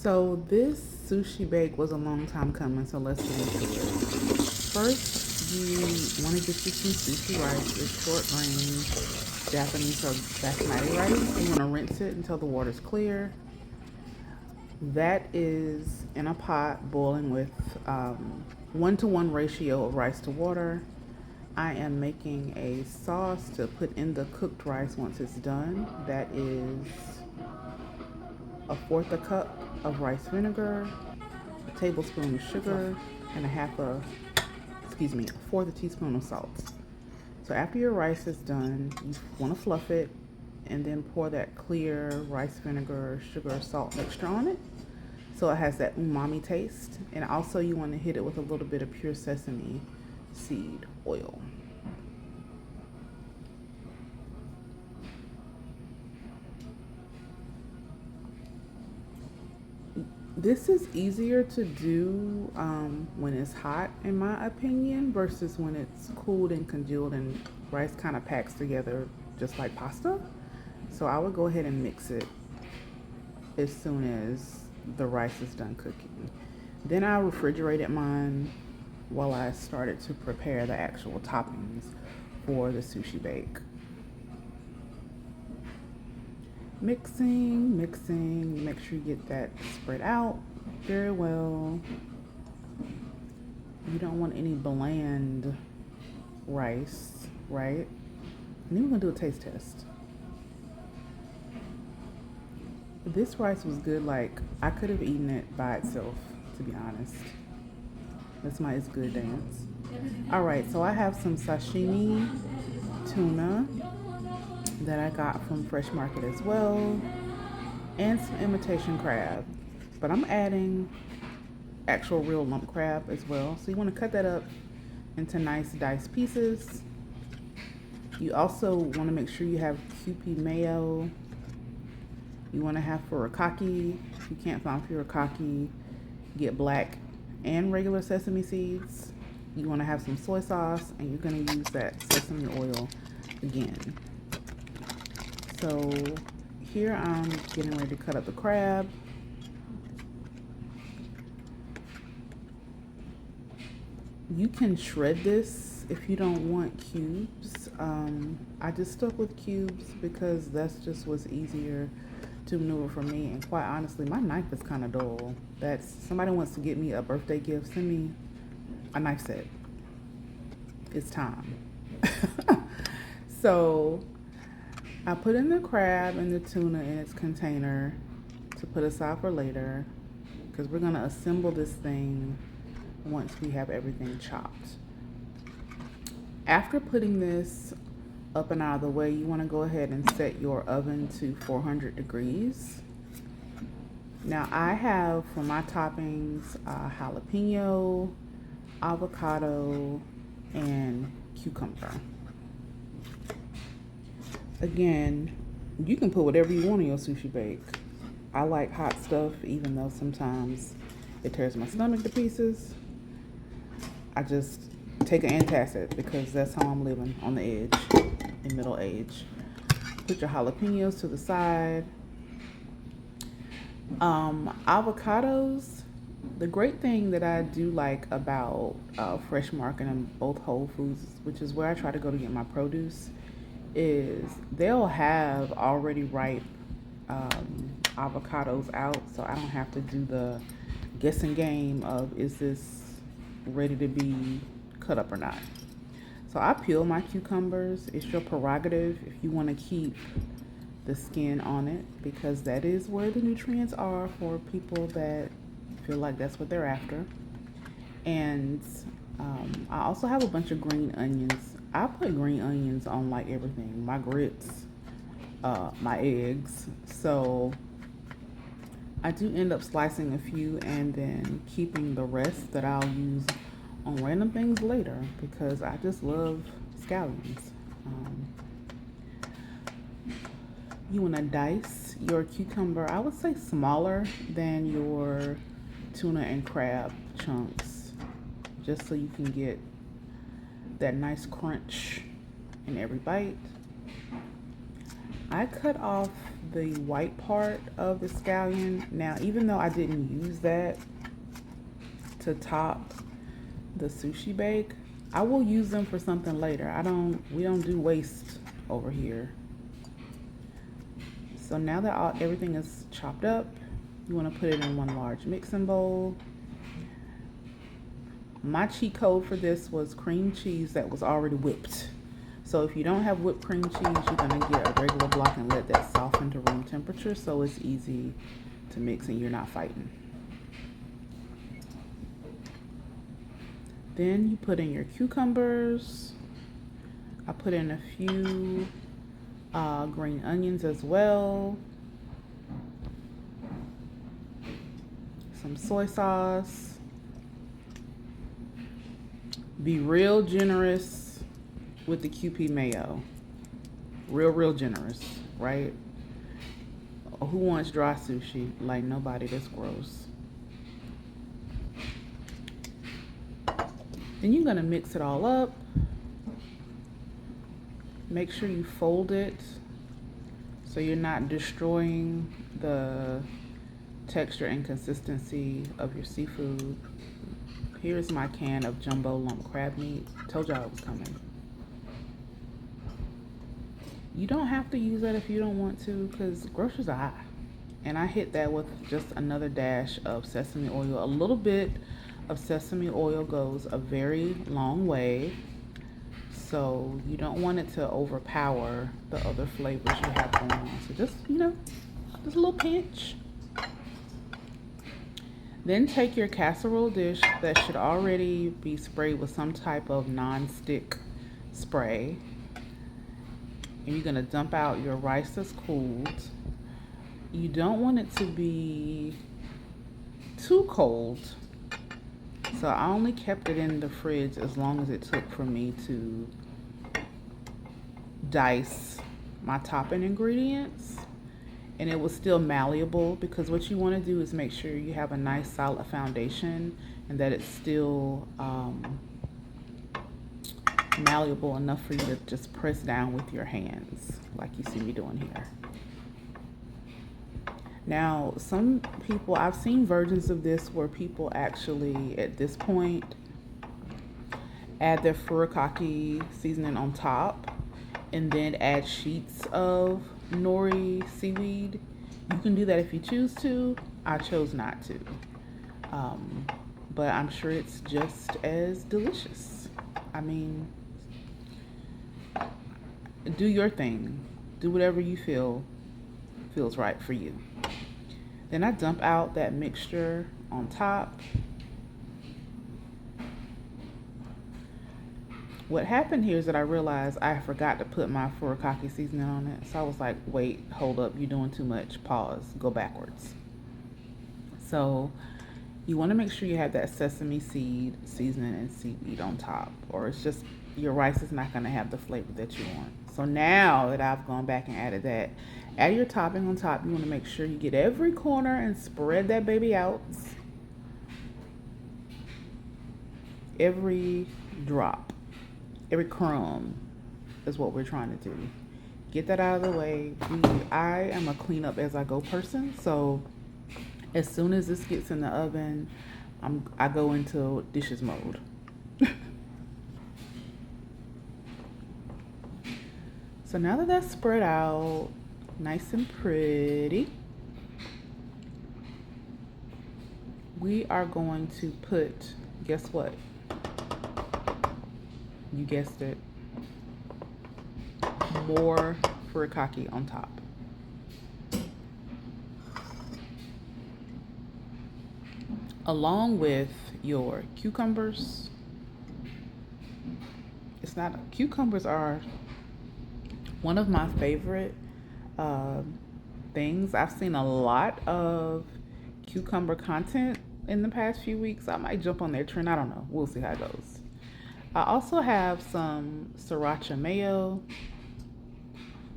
So this sushi bake was a long time coming, so let's get into it. First, you want to get you some sushi rice. It's short grain Japanese or basmati rice. You want to rinse it until the water's clear. That is in a pot boiling with 1-to-1 ratio of rice to water. I am making a sauce to put in the cooked rice once it's done. That is a fourth a cup of rice vinegar, a tablespoon of sugar, and a fourth a teaspoon of salt. So after your rice is done, you want to fluff it and then pour that clear rice vinegar, sugar, salt mixture on it. So it has that umami taste. And also you want to hit it with a little bit of pure sesame seed oil. This is easier to do when it's hot, in my opinion, versus when it's cooled and congealed and rice kind of packs together just like pasta. So I would go ahead and mix it as soon as the rice is done cooking. Then I refrigerated mine while I started to prepare the actual toppings for the sushi bake. Mixing, make sure you get that spread out very well. You don't want any bland rice, right? And then we're gonna do a taste test. This rice was good, like I could have eaten it by itself, to be honest. That's my it's good dance. All right, so I have some sashimi tuna that I got from Fresh Market as well, and some imitation crab. But I'm adding actual real lump crab as well. So you want to cut that up into nice diced pieces. You also want to make sure you have Kewpie mayo. You want to have furikake. If you can't find furikake, get black and regular sesame seeds. You want to have some soy sauce, and you're going to use that sesame oil again. So here I'm getting ready to cut up the crab. You can shred this if you don't want cubes. I just stuck with cubes because that's just what's easier to maneuver for me. And quite honestly, my knife is kind of dull. That's somebody wants to get me a birthday gift, send me a knife set. It's time. So I put in the crab and the tuna in its container to put aside for later, because we're gonna assemble this thing once we have everything chopped. After putting this up and out of the way, you want to go ahead and set your oven to 400 degrees. Now I have for my toppings jalapeno, avocado, and cucumber. Again, you can put whatever you want in your sushi bake. I like hot stuff, even though sometimes it tears my stomach to pieces. I just take an antacid because that's how I'm living, on the edge, in middle age. Put your jalapenos to the side. Avocados. The great thing that I do like about Fresh Market and both Whole Foods, which is where I try to go to get my produce, is they'll have already ripe avocados out, so I don't have to do the guessing game of is this ready to be cut up or not. So I peel my cucumbers. It's your prerogative if you want to keep the skin on it, because that is where the nutrients are for people that feel like that's what they're after. And I also have a bunch of green onions. I put green onions on like everything, my grits, my eggs. So I do end up slicing a few and then keeping the rest that I'll use on random things later, because I just love scallions. You want to dice your cucumber, I would say smaller than your tuna and crab chunks, just so you can get that nice crunch in every bite. I cut off the white part of the scallion. Now, even though I didn't use that to top the sushi bake, I will use them for something later. We don't do waste over here. So now that everything is chopped up, you want to put it in one large mixing bowl. My cheat code for this was cream cheese that was already whipped. So if you don't have whipped cream cheese, you're going to get a regular block and let that soften to room temperature so it's easy to mix and you're not fighting. Then you put in your cucumbers. I put in a few green onions as well. Some soy sauce. Be real generous with the QP mayo. Real generous, right? Who wants dry sushi? Like nobody, that's gross. Then you're gonna mix it all up. Make sure you fold it so you're not destroying the texture and consistency of your seafood. Here's my can of jumbo lump crab meat. Told y'all it was coming. You don't have to use that if you don't want to, because groceries are high. And I hit that with just another dash of sesame oil. A little bit of sesame oil goes a very long way. So you don't want it to overpower the other flavors you have going on. So just, just a little pinch. Then take your casserole dish that should already be sprayed with some type of non-stick spray. And you're gonna dump out your rice that's cooled. You don't want it to be too cold. So I only kept it in the fridge as long as it took for me to dice my topping ingredients. And it was still malleable, because what you want to do is make sure you have a nice solid foundation and that it's still malleable enough for you to just press down with your hands like you see me doing here. Now, some people, I've seen versions of this where people actually, at this point, add their furikake seasoning on top and then add sheets of nori seaweed. You can do that if you choose to. I chose not to. But I'm sure it's just as delicious. I mean, do your thing. Do whatever you feels right for you. Then I dump out that mixture on top. What happened here is that I realized I forgot to put my furikake seasoning on it. So I was like, wait, hold up, you're doing too much. Pause, go backwards. So you want to make sure you have that sesame seed seasoning and seaweed on top, or it's just, your rice is not going to have the flavor that you want. So now that I've gone back and added that, add your topping on top. You want to make sure you get every corner and spread that baby out. Every drop, every crumb is what we're trying to do. Get that out of the way. I am a clean up as I go person, so as soon as this gets in the oven, I go into dishes mode. So now that that's spread out nice and pretty, we are going to put, guess what? You guessed it, more furikake on top. Along with your cucumbers. Cucumbers are one of my favorite things. I've seen a lot of cucumber content in the past few weeks. I might jump on their trend. I don't know. We'll see how it goes. I also have some sriracha mayo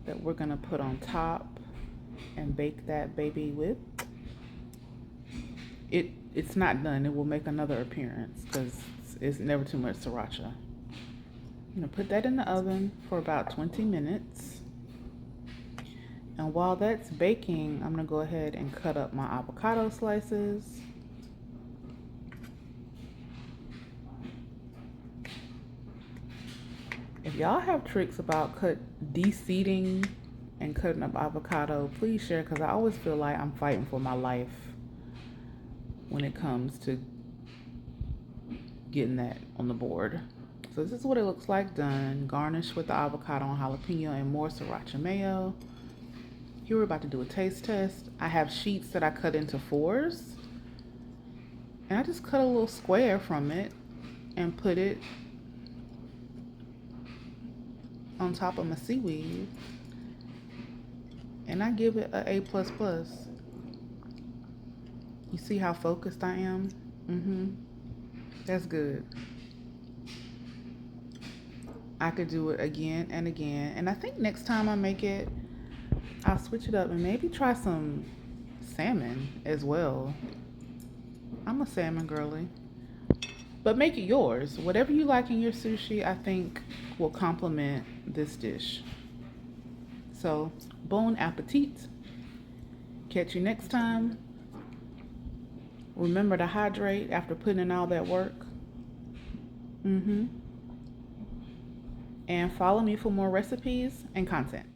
that we're gonna put on top and bake that baby with. It's not done. It will make another appearance because it's never too much sriracha. I'm gonna put that in the oven for about 20 minutes. And while that's baking, I'm gonna go ahead and cut up my avocado slices. If y'all have tricks about de-seeding and cutting up avocado, please share, because I always feel like I'm fighting for my life when it comes to getting that on the board. So this is what it looks like done. Garnish with the avocado and jalapeno and more sriracha mayo. Here we're about to do a taste test. I have sheets that I cut into 4s. And I just cut a little square from it and put it on top of my seaweed. And I give it a A++. You see how focused I am? That's good. I could do it again and again. And I think next time I make it, I'll switch it up and maybe try some salmon as well. I'm a salmon girly. But make it yours. Whatever you like in your sushi, I think will complement this dish. So, bon appetit. Catch you next time. Remember to hydrate after putting in all that work. And follow me for more recipes and content.